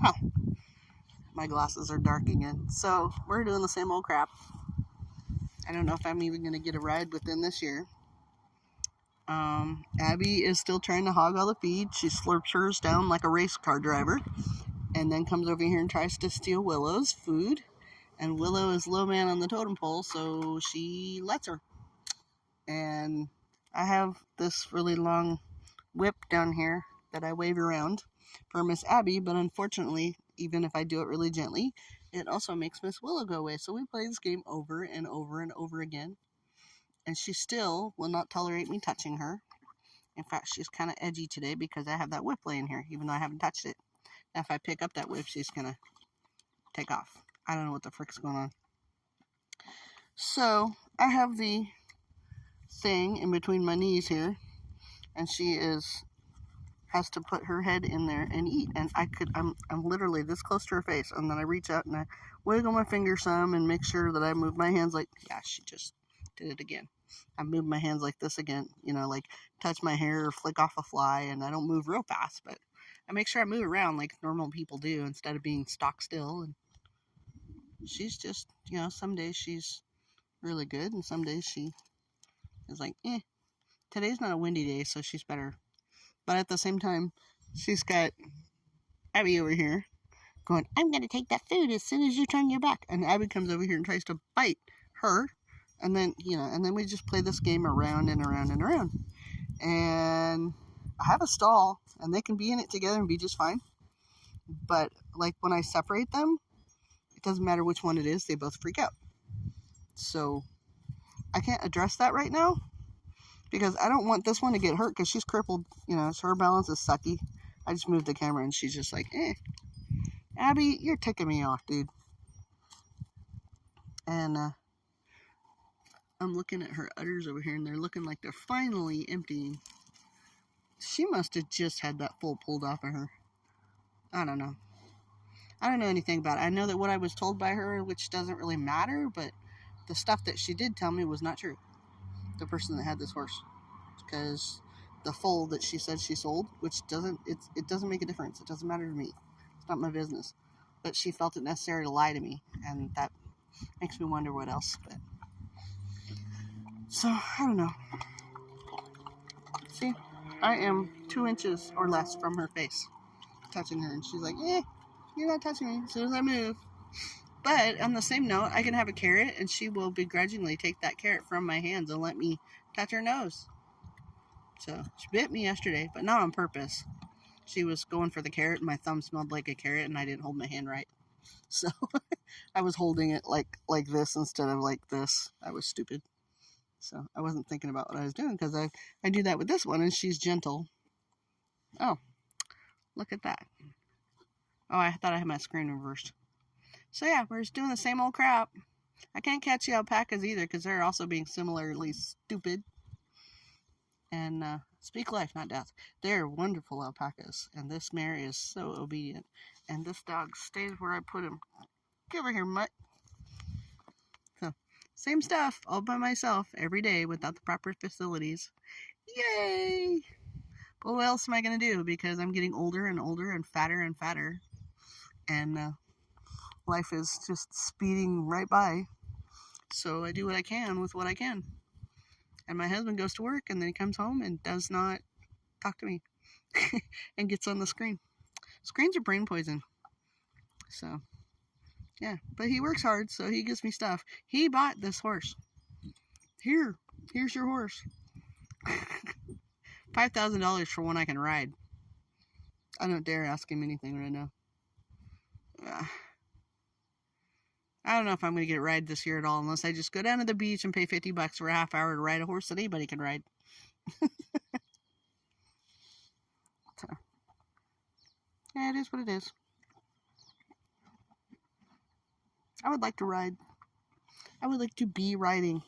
Oh, my glasses are dark again. So we're doing the same old crap. I don't know if I'm even going to get a ride within this year. Abby is still trying to hog all the feed. She slurps hers down like a race car driver, and then comes over here and tries to steal Willow's food. And Willow is low man on the totem pole, so she lets her. And I have this really long whip down here that I wave around for Miss Abby, but unfortunately, even if I do it really gently, it also makes Miss Willow go away. So we play this game over and over and over again, and she still will not tolerate me touching her. In fact, she's kind of edgy today because I have that whip laying here, even though I haven't touched it. Now, if I pick up that whip, she's gonna take off. I don't know what the frick's going on. So I have the thing in between my knees here, and she has to put her head in there and eat. And I'm literally this close to her face, and then I reach out and I wiggle my finger some and make sure that I move my hands like, yeah, she just did it again. I move my hands like this again, like touch my hair or flick off a fly, and I don't move real fast, but I make sure I move around like normal people do instead of being stock still. And she's just, some days she's really good, and some days she is like, eh. Today's not a windy day, so she's better. But at the same time, she's got Abby over here going, I'm going to take that food as soon as you turn your back. And Abby comes over here and tries to bite her. And then, and then we just play this game around and around and around. And I have a stall, and they can be in it together and be just fine. But, like, when I separate them, it doesn't matter which one it is, they both freak out. So, I can't address that right now, because I don't want this one to get hurt, because she's crippled, so her balance is sucky. I just moved the camera, and she's just like, Abby, you're ticking me off, dude. And, I'm looking at her udders over here, and they're looking like they're finally emptying. She must have just had that full pulled off of her. I don't know. I don't know anything about it. I know that what I was told by her, which doesn't really matter, but the stuff that she did tell me was not true. The person that had this horse. Because the foal that she said she sold, which it doesn't make a difference. It doesn't matter to me. It's not my business. But she felt it necessary to lie to me, and that makes me wonder what else. But so, I don't know. See, I am 2 inches or less from her face, touching her, and she's like, you're not touching me as soon as I move. But on the same note, I can have a carrot, and she will begrudgingly take that carrot from my hands and let me touch her nose. So, she bit me yesterday, but not on purpose. She was going for the carrot, and my thumb smelled like a carrot, and I didn't hold my hand right. So, I was holding it like this instead of like this. I was stupid. So, I wasn't thinking about what I was doing, because I do that with this one, and she's gentle. Oh, look at that. Oh, I thought I had my screen reversed. So, yeah, we're just doing the same old crap. I can't catch the alpacas either, because they're also being similarly stupid. And speak life, not death. They're wonderful alpacas, and this mare is so obedient. And this dog stays where I put him. Get over here, mutt. So, same stuff, all by myself, every day, without the proper facilities. Yay! But what else am I going to do? Because I'm getting older and older and fatter and fatter. And life is just speeding right by. So I do what I can with what I can. And my husband goes to work, and then he comes home and does not talk to me and gets on the screen. Screens are brain poison. So, yeah. But he works hard, so he gives me stuff. He bought this horse. Here's your horse. $5,000 for one I can ride. I don't dare ask him anything right now. I don't know if I'm going to get a ride this year at all, unless I just go down to the beach and pay $50 for a half hour to ride a horse that anybody can ride. So, yeah, it is what it is. I would like to ride. I would like to be riding.